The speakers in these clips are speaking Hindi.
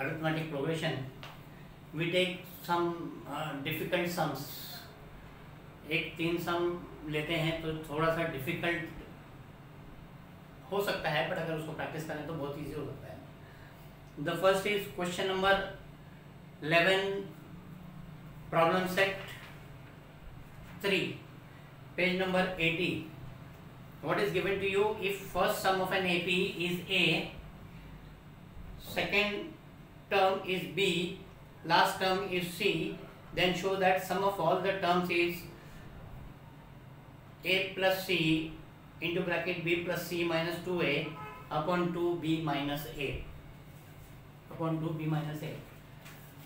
arithmetic progression, we take some difficult sums. एक 3 सम लेते हैं तो थोड़ा सा डिफिकल्ट हो सकता है, बट अगर उसको प्रैक्टिस करें तो बहुत इजी हो सकता है। The first is question number 11, problem set 3, page number 80. What is given to you? If first sum of an AP is A, second term is B, last term is C, then show that sum of all the terms is A plus C into bracket B plus C minus 2A upon 2B minus A. Upon 2B minus A.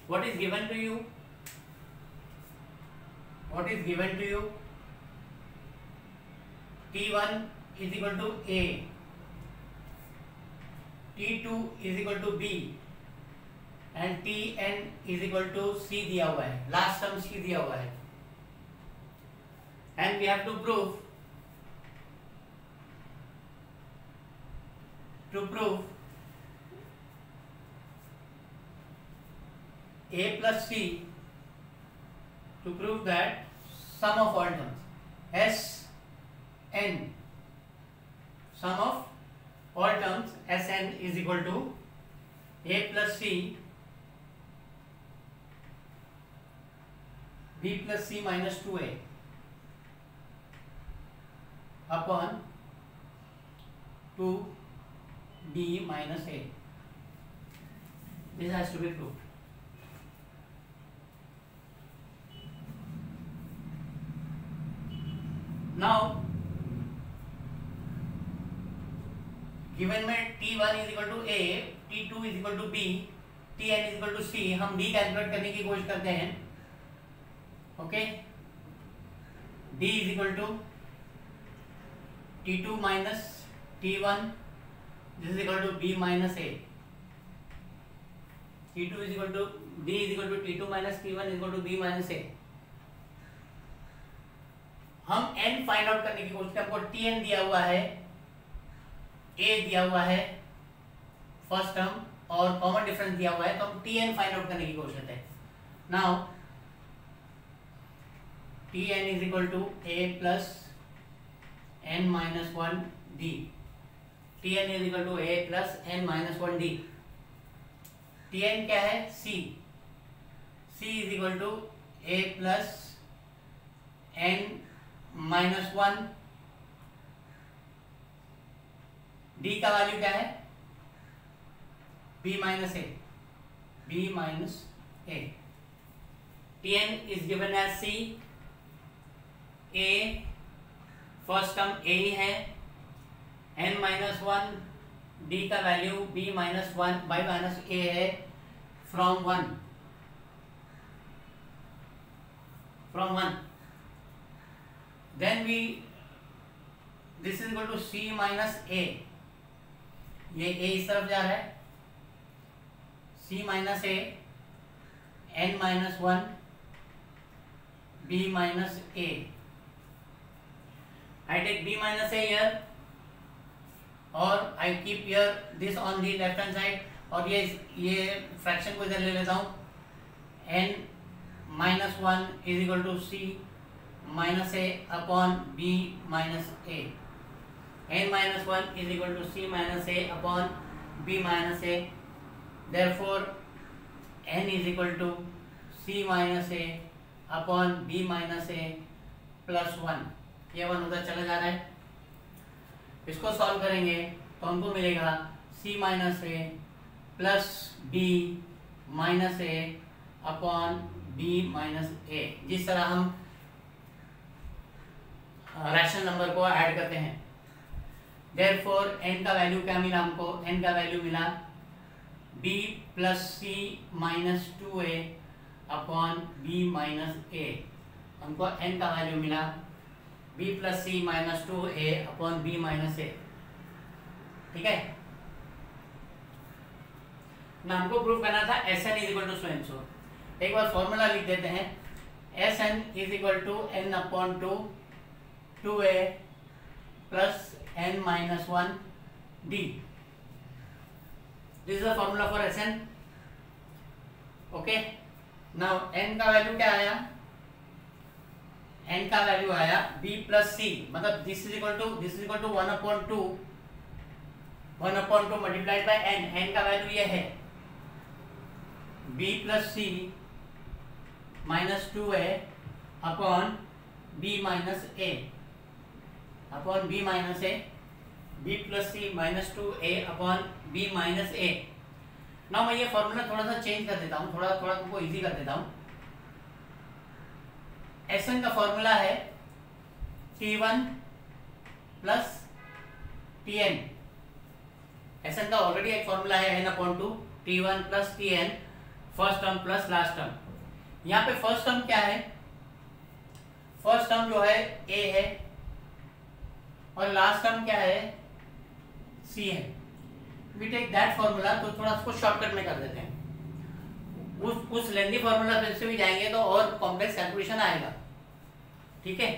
What is given to you? What is given to you? T1 is equal to A, T2 is equal to B and Tn is equal to C दिया हुआ है, लास्ट टर्म C दिया हुआ है, and we have to prove A plus C, to prove that sum of all terms Sn, sum of all terms Sn is equal to A plus C, B plus C minus 2A upon 2B minus A. This has to be proved. Now given में T1 is equal to A, T2 is equal to B, Tn is equal to C, हम D कैलकुलेट करने की कोशिश करते हैं. Okay, D is equal to T2 minus T1, this is equal to B minus A. T2 is equal to D is equal to T2 minus T1 is equal to B minus A. हम n फाइंड आउट करने की कोशिश करते हैं. हमको Tn दिया हुआ है, A दिया हुआ है फर्स्ट टर्म और कॉमन डिफरेंस दिया हुआ है, तो हम Tn फाइंड आउट करने की कोशिश करते हैं. Now Tn is equal to A plus n minus 1 D. Tn is equal to A plus n minus 1 D. Tn क्या है? C. C is equal to A plus n minus 1. D का वैल्यू क्या है? B minus A. B minus A. Tn is given as C. A first term A ही है, n minus 1, D का value B minus 1 by minus A है from 1. Then this is equal to C minus A. ये A इस तरफ जा रहा है, C minus A, n minus 1, B minus A. I take B minus A here और I keep here this on the left hand side और ये फ्रैक्शन को इधर ले लेता हूँ. n minus 1 is equal to C minus A upon B minus A. n minus 1 is equal to C minus A upon B minus A. Therefore n is equal to C minus A upon B minus A plus 1. ये 1 उधर चला जा रहा है. इसको सॉल्व करेंगे तो हमको मिलेगा C माइनस ए प्लस B माइनस ए अपॉन B माइनस ए. जिस तरह हम रैशनल नंबर को ऐड करते हैं. देयरफॉर n का वैल्यू क्या मिला हमको? n का वैल्यू मिला B plus C minus 2A upon B minus A. हमको n का वैल्यू मिला B plus C minus 2A upon B minus A. ठीक है ना, हमको प्रूव करना था Sn is equal to so and so. एक बार फॉर्मूला लिख देते हैं. Sn is equal to n upon 2A plus n minus 1 D. This is the formula for Sn. Okay, now n का वैल्यू क्या आया, n का वैल्यू आया b प्लस सी, मतलब this is equal to 1/2 multiplied by n, n का वैल्यू ये है b plus C minus 2a upon b minus a, upon b minus a, b plus C minus 2a upon b minus a। ना मैं ये फॉर्मूला थोड़ा सा चेंज कर देता हूँ, थोड़ा तुमको इजी कर देता हूँ। Sn का फॉर्मूला है T1 प्लस Tn। Sn का ऑलरेडी एक फॉर्मूला है n/2 T1 plus Tn, first term plus last term. यहाँ पे फर्स्ट टर्म क्या है, फर्स्ट टर्म जो है a है और लास्ट टर्म क्या है c है। वी टेक दैट फॉर्मूला, तो थोड़ा उसको शॉर्टकट में कर देते हैं। उस लेंथी फॉर्मूला से भी जाएंगे तो और कॉम्प्लेक्स कैलकुलेशन आएगा, ठीक है।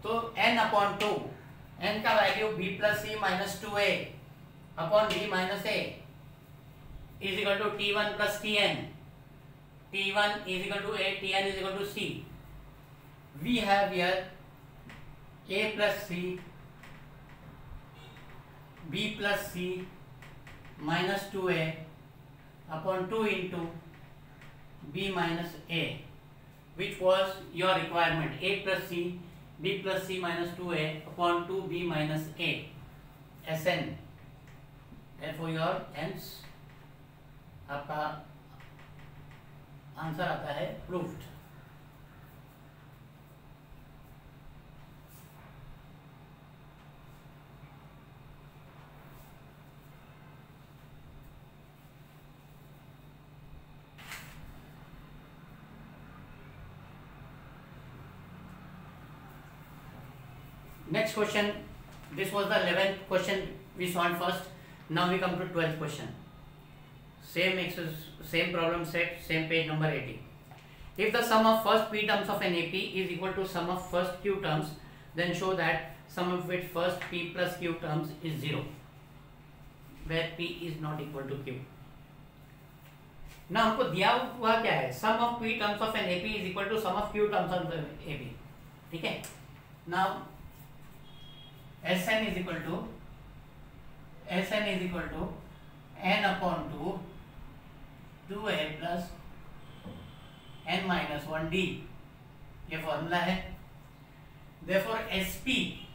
तो n/2, n का value b plus C minus 2a upon b minus a is equal to T1 plus Tn, T1 is equal to a, Tn is equal to c। We have here a plus c, b plus c minus 2a upon 2 into b minus a, which was your requirement, a plus c, b plus c minus 2a upon 2b minus a, Sn। therefore your hence आपका आंसर आता है proved. Next question, this was the 11th question we solved first. Now we come to 12th question. Same problem set, same page number 80. If the sum of first p terms of an AP is equal to sum of first q terms, then show that sum of its first p plus q terms is 0, where p is not equal to q. Now हमको दिया हुआ क्या है, sum of p terms of an AP is equal to sum of q terms of the AP, ठीक है। Now Sn is equal to n upon 2a plus n minus 1d, ये फॉर्मूला है। Therefore Sp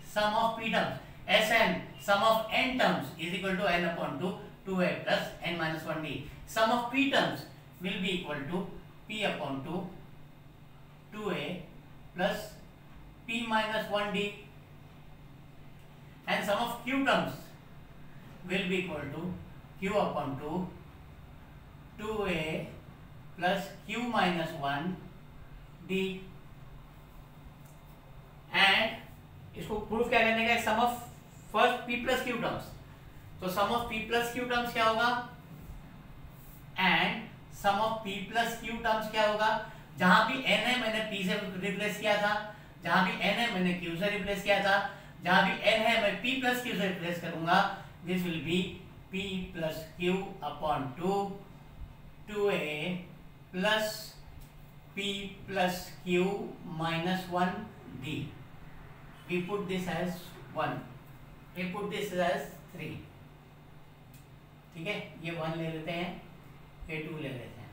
sum of p terms, Sn sum of n terms is equal to n upon 2a plus n minus 1d। Sum of p terms will be equal to p upon 2a plus p minus 1d, and sum of q terms will be equal to q upon 2a plus q minus 1d। and इसको प्रूफ क्या करने का, sum of first p plus q terms, तो sum of p plus q terms क्या होगा, and sum of p plus q terms क्या होगा। जहां भी n है मैंने p से रिप्लेस किया था, जहां भी n है मैंने q से रिप्लेस किया था, जहां भी n है मैं p प्लस q से रिप्लेस करूंगा। This will B p plus q upon 2a plus p plus q minus 1d। we put this as 1, we put this as 3, ठीक है। ये 1 ले लेते हैं, ये 2 ले लेते हैं,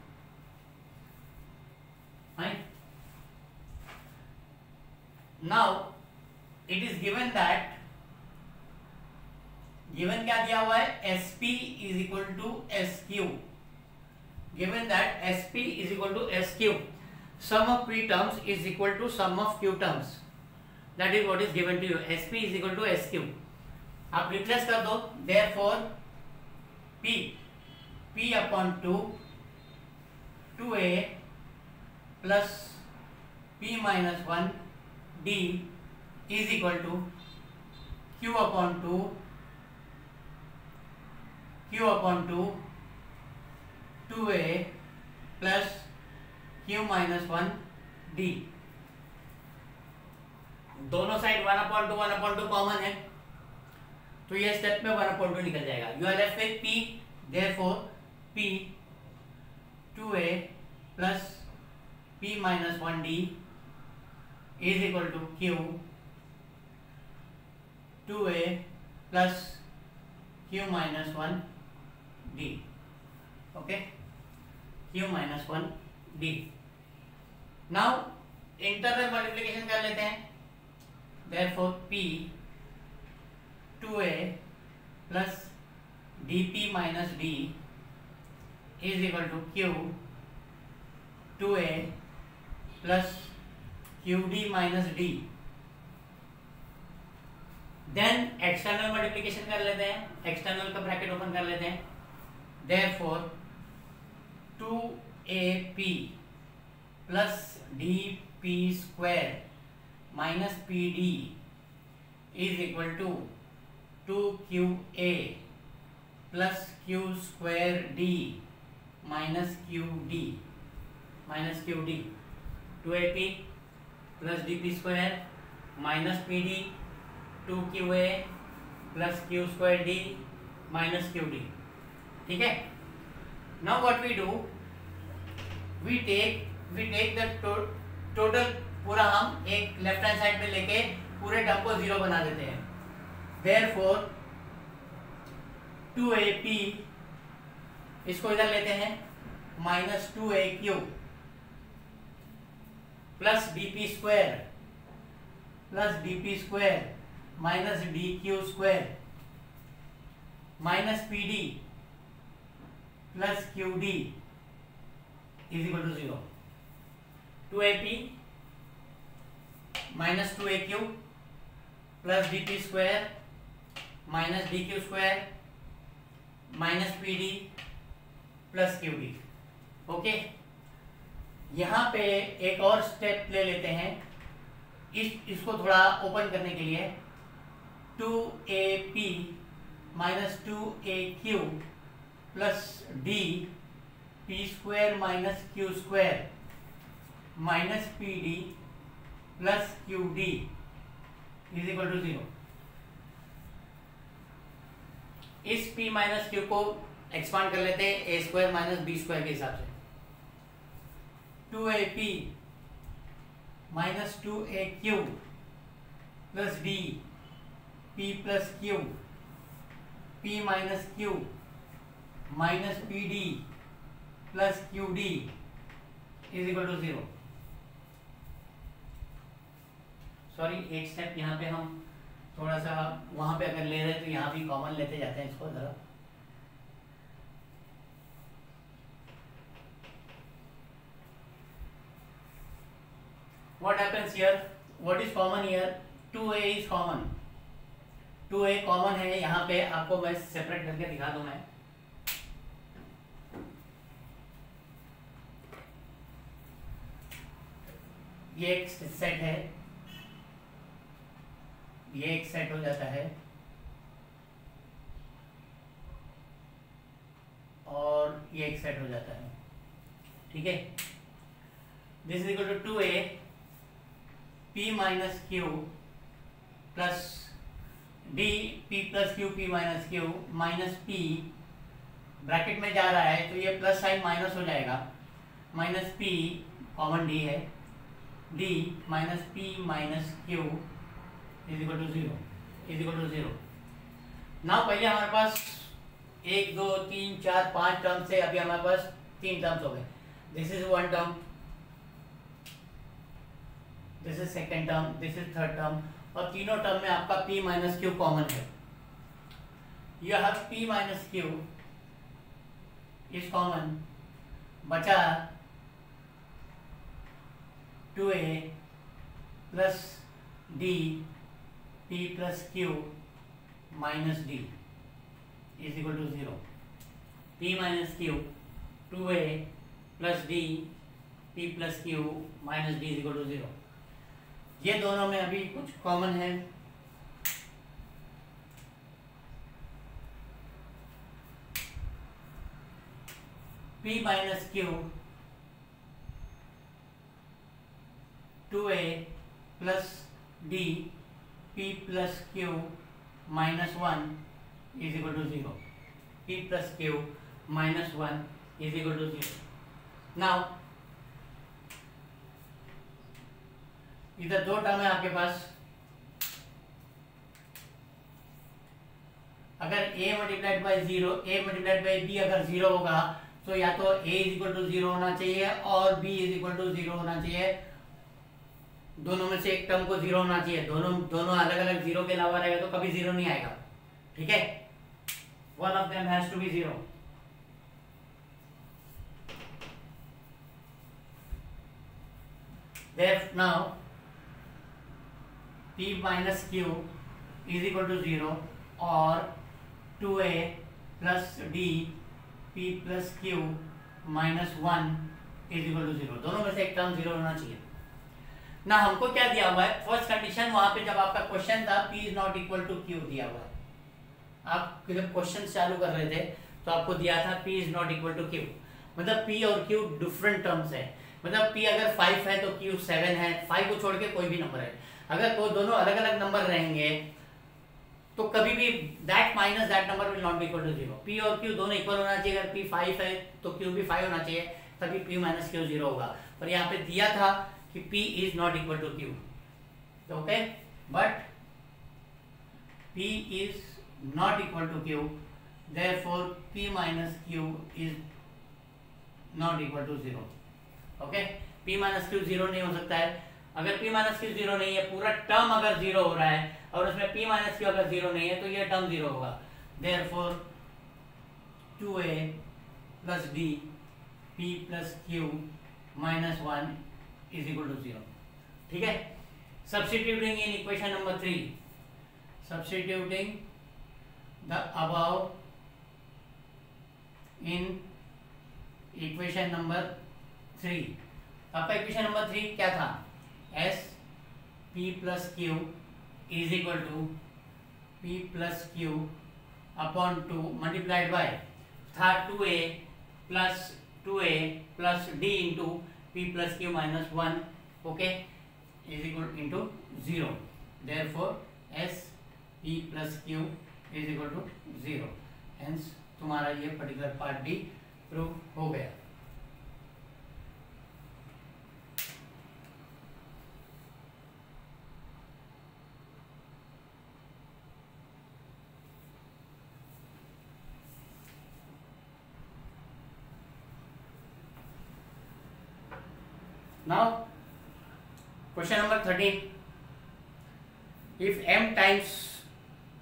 fine. Now it is given that, given क्या दिया हुआ है, Sp is equal to Sq, given that Sp is equal to Sq, sum of p terms is equal to sum of q terms, that is what is given to you। Sp is equal to Sq, आप रिप्लेस कर दो, therefore p upon 2a plus p minus 1d is equal to q upon 2a plus q minus 1d। दोनों साइड 1/2 कॉमन है, तो ये स्टेप में 1/2 निकल जाएगा। You are left with p, therefore p 2a plus P minus 1D is equal to Q 2A plus Q minus 1D. Okay, Q minus 1D. Now internal multiplication कर लेते हैं. Therefore P 2A plus dP minus D is equal to Q 2A plus QD minus D. Then external multiplication कर लेते हैं. एक्सटर्नल का ब्रैकेट ओपन कर लेते हैं. Therefore 2AP plus DP square minus PD is equal to 2QA plus Q square D minus QD. 2AP plus DP square minus PD 2QA plus Q square D minus QD. ठीक है. Now what we do? We take the total पूरा हम एक लेफ्ट हैंड साइड में लेके पूरे टर्म को जीरो बना देते हैं. Therefore 2AP इसको इधर लेते हैं minus 2AQ plus DP square minus DQ square minus PD plus QD is equal to 0. 2AP minus 2AQ plus DP square minus DQ square minus PD plus QD. Okay, यहाँ पे एक और स्टेप ले लेते हैं इसको थोड़ा ओपन करने के लिए. 2AP minus 2AQ plus DP square minus Q square minus PD plus QD is equal to 0. इस P माइनस Q को एक्सपांड कर लेते हैं A square minus B square के हिसाब से. 2AP minus 2AQ plus D P plus Q P minus Q minus PD plus QD is equal to 0. Sorry, एक स्टेप यहाँ पे हम थोड़ा सा वहां पे अगर ले रहे तो यहाँ भी कॉमन लेते जाते हैं इसको जरा. What happens here? What is common here? 2A is common. 2A common है. यहाँ पे आपको मैं सेपरेट करके दिखा दूं. मैं ये एक सेट है, ये एक सेट हो जाता है और ये एक सेट हो जाता है. ठीक है. This is equal to 2A P minus Q plus D P plus Q P minus Q minus P bracket में जा रहा है तो ये प्लस साइन माइनस हो जाएगा. माइनस P कॉमन D है. D minus P minus Q is equal to 0. Now पहले हमारे पास 1 2 3 4 5 टर्म से अभी हमारे पास 3 टर्म्स हो गए. This is one term, this is second term, this is third term. और तीनों टर्म में आपका P माइनस Q कॉमन है. You have P minus Q is common. बचा 2A plus D P plus Q minus D is equal to 0. P minus Q 2A plus D P plus Q minus D is equal to 0. ये दोनों में अभी कुछ कॉमन है. P minus Q 2A plus D P plus Q minus 1 is equal to 0. P plus Q minus 1 is equal to 0. Now इधर दो टर्म है आपके पास, अगर a multiplied by zero, a multiplied by b अगर जीरो होगा तो या तो a is equal to zero होना चाहिए और b is equal to zero होना चाहिए, दोनों में से एक टर्म को जीरो होना चाहिए, दोनों अलग अलग जीरो के अलावा रहेगा तो कभी जीरो नहीं आएगा, ठीक है, one of them has to be zero. Therefore now p minus q is equal to 0 or 2a plus d p plus q minus 1 is equal to 0, दोनों में से एक टर्म जीरो होना चाहिए ना। हमको क्या दिया हुआ है, फर्स्ट कंडीशन वहां पे जब आपका क्वेश्चन था p is not equal to q दिया हुआ है, आप जब क्वेश्चन चालू कर रहे थे तो आपको दिया था p is not equal to q, मतलब p और q डिफरेंट टर्म्स है, मतलब p अगर 5 है तो q 7 है, 5 को छोड़ के कोई भी नंबर है, अगर वो दोनों अलग अलग नंबर रहेंगे तो कभी भी that minus that number will not be equal to zero. p और q दोनों इक्वल होना चाहिए, अगर p 5 है तो q भी 5 होना चाहिए, तभी p माइनस q जीरो होगा, पर यहाँ पे दिया था कि p is not equal to q, okay, but p is not equal to q, therefore p minus q is not equal to zero, okay, p minus q zero नहीं हो सकता है, अगर p माइनस q जीरो नहीं है, पूरा टर्म अगर जीरो हो रहा है और उसमें p माइनस q अगर जीरो नहीं है तो ये टर्म जीरो होगा, therefore 2a plus d p plus q minus 1 is equal to 0, ठीक है। Substituting in equation number 3, substituting the above in equation number 3, आपका इक्वेशन नंबर 3 क्या था, s p plus q is equal to p plus q upon 2 multiplied by था 2a plus d into p plus q minus 1, okay, is equal into 0, therefore s p plus q is equal to 0, hence तुम्हारा ये पर्टिकुलर पार्ट भी प्रूव हो गया। Now question number 13, if m times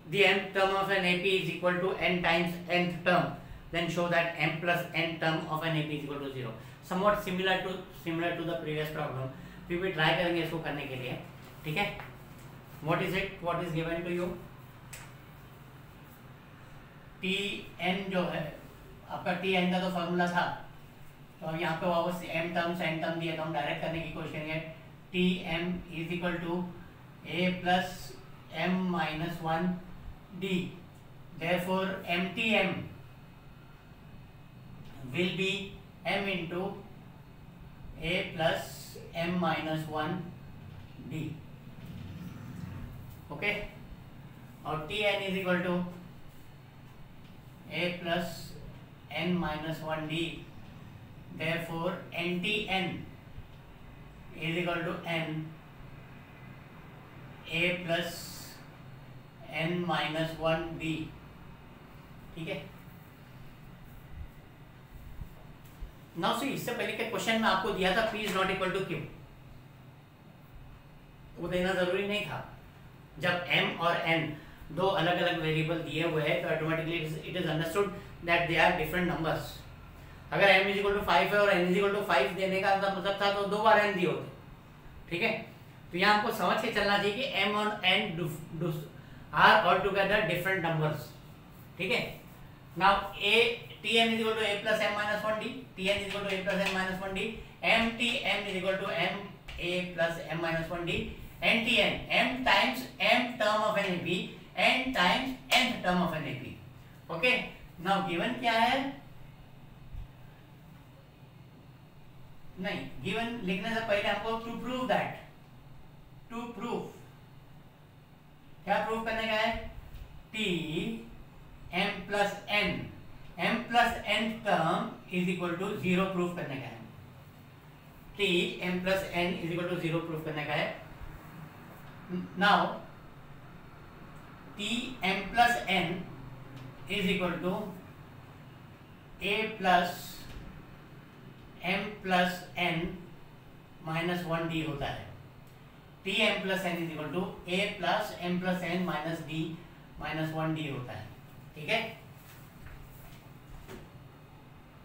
the nth term of an AP is equal to n times nth term, then show that m plus n term of an AP is equal to 0, somewhat similar to the previous problem, फिर भी ट्राई करेंगे इसको करने के लिए, ठीक है। what is it, what is given to you, tn जो है आपका tn का तो फॉर्मूला था, तो अब यहाँ पे वापस m टर्म्स n टर्म दिए तो हम डायरेक्ट करने की कोशिश करेंगे, tm is equal to a plus m minus 1 d, therefore mtm will be m into a plus m minus 1 d, okay, और tn is equal to a plus n minus 1 d, therefore ntn is equal to n a plus n minus 1 b, ठीक है। नाउ सी, इससे पहले के क्वेश्चन में आपको दिया था p is not equal to q, वो देना जरूरी नहीं था, जब m और n दो अलग अलग वेरिएबल दिए हुए हैं तो automatically it is understood that they are different numbers, अगर m इज इक्वल टू 5 है और n इज इक्वल टू 5 देने का मतलब था तो दो बार n दिए होते, ठीक है, तो यहाँ हमको समझ के चलना चाहिए कि m और n are all together different numbers, ठीक है। Now tn is equal to a plus m minus 1 d, tn is equal to a plus m minus 1 d, mtm is equal to m a plus m minus 1 d, ntn m times m term of an AP, n times nth term of an AP, okay. Now given क्या है, नहीं, गिवन लिखने से पहले हमको to prove that, to prove, क्या प्रूव करने का है, t m plus n term is equal to 0 prove करने का है, t m plus n is equal to 0 prove करने का है, now T M plus N is equal to A plus M plus N minus 1d होता है। T M plus N is equal to A plus M plus N minus D minus 1d होता है। ठीक है,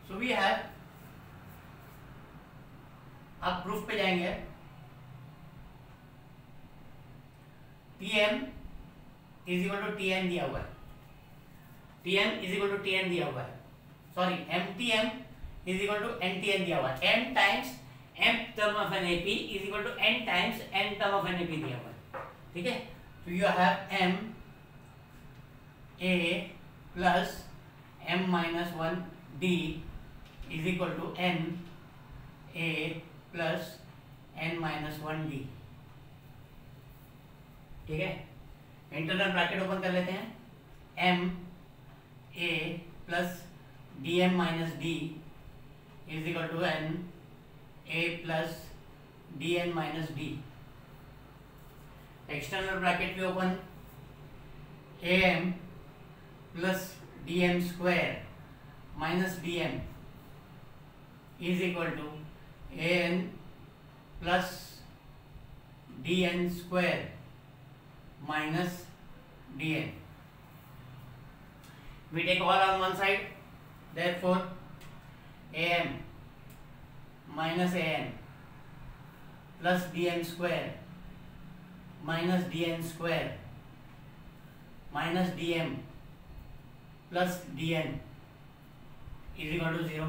सो वी हैव, आप प्रूफ पे जाएंगे। T M is equal to T N दिया हुआ है, T M is equal to T N दिया हुआ है, sorry M T M is equal to N T N दिया हुआ है। M times M term of an AP is equal to N times N term of an AP दिया हुआ है। ठीक है, तो you have M A plus M minus 1d is equal to n a plus N minus 1d। ठीक है, इंटरनल ब्रैकेट ओपन कर लेते हैं। M A plus d m minus d is equal to n a plus d n minus d. External bracket भी open, a m plus d m square minus d m is equal to a n plus d n square minus d n. We take all on one side, therefore am minus an plus dn square minus dn square minus dm plus dn is equal to 0।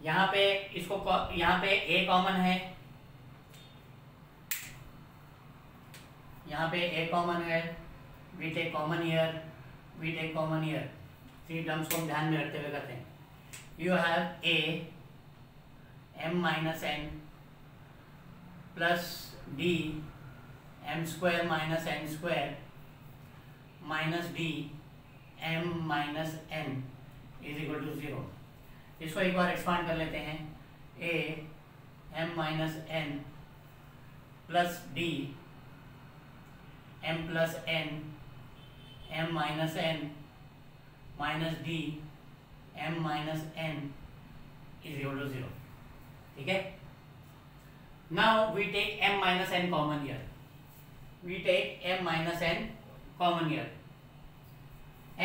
यहाँ पे इसको, यहाँ पे a कॉमन है, यहाँ पे a कॉमन है, we take common here, we take common here। Three terms को हम ध्यान में रखते हुए करते हैं। You have a m minus n plus d m square minus n square minus d m minus n is equal to 0। इसको एक बार एक्सपांड कर लेते हैं। a m minus n plus d m plus n m minus n minus d m minus n is equal to 0। ठीक है, now we take m minus n common here, we take m minus n common here।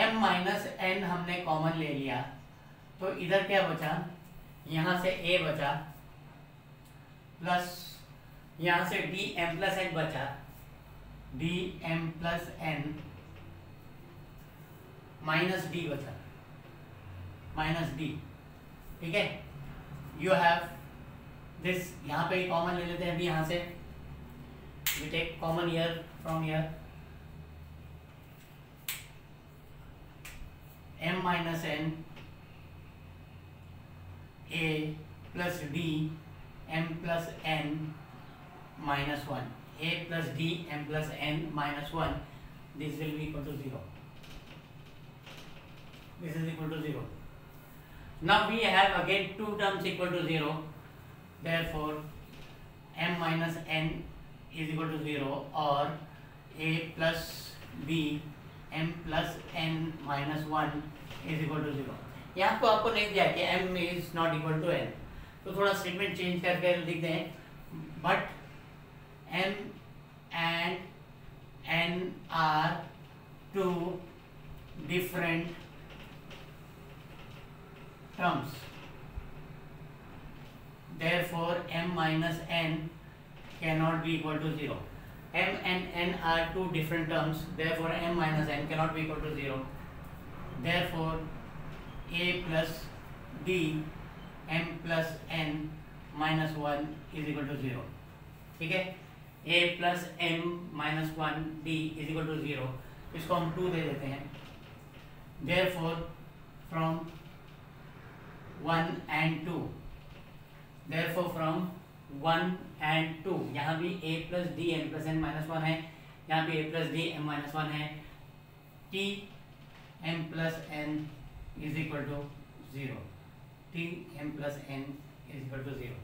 m minus n हमने कॉमन ले लिया तो इधर क्या बचा, यहाँ से a बचा प्लस यहाँ से d m plus n बचा, d m plus n minus D बचा, माइनस डी। ठीक है, यू हैव दिस, यहाँ पे कॉमन ले लेते हैं अभी, यहाँ से we take common here from here, m minus n a plus d m plus n minus 1, a plus d m plus n minus 1, this will be equal to 0। This is equal to 0। Now we have again two terms equal to 0, therefore m minus n is equal to 0 or a plus b m plus n minus 1 is equal to 0। यहाँ को आपको नहीं दिया कि m is not equal to n, तो थोड़ा स्टेटमेंट चेंज करके लिख दें, but m and n are two different terms, therefore m minus n cannot be equal to 0। m and n are two different terms, therefore m minus n cannot be equal to 0, therefore a plus d m plus n minus 1 is equal to 0। ठीक है, a plus m minus 1 d is equal to 0, इसको हम 2 दे देते हैं, therefore from 1 and 2, therefore from 1 and 2, यहाँ भी a plus d m plus n minus 1 है, यहाँ भी a plus d m minus 1 है, t m plus n is equal to 0, t m plus n is equal to 0।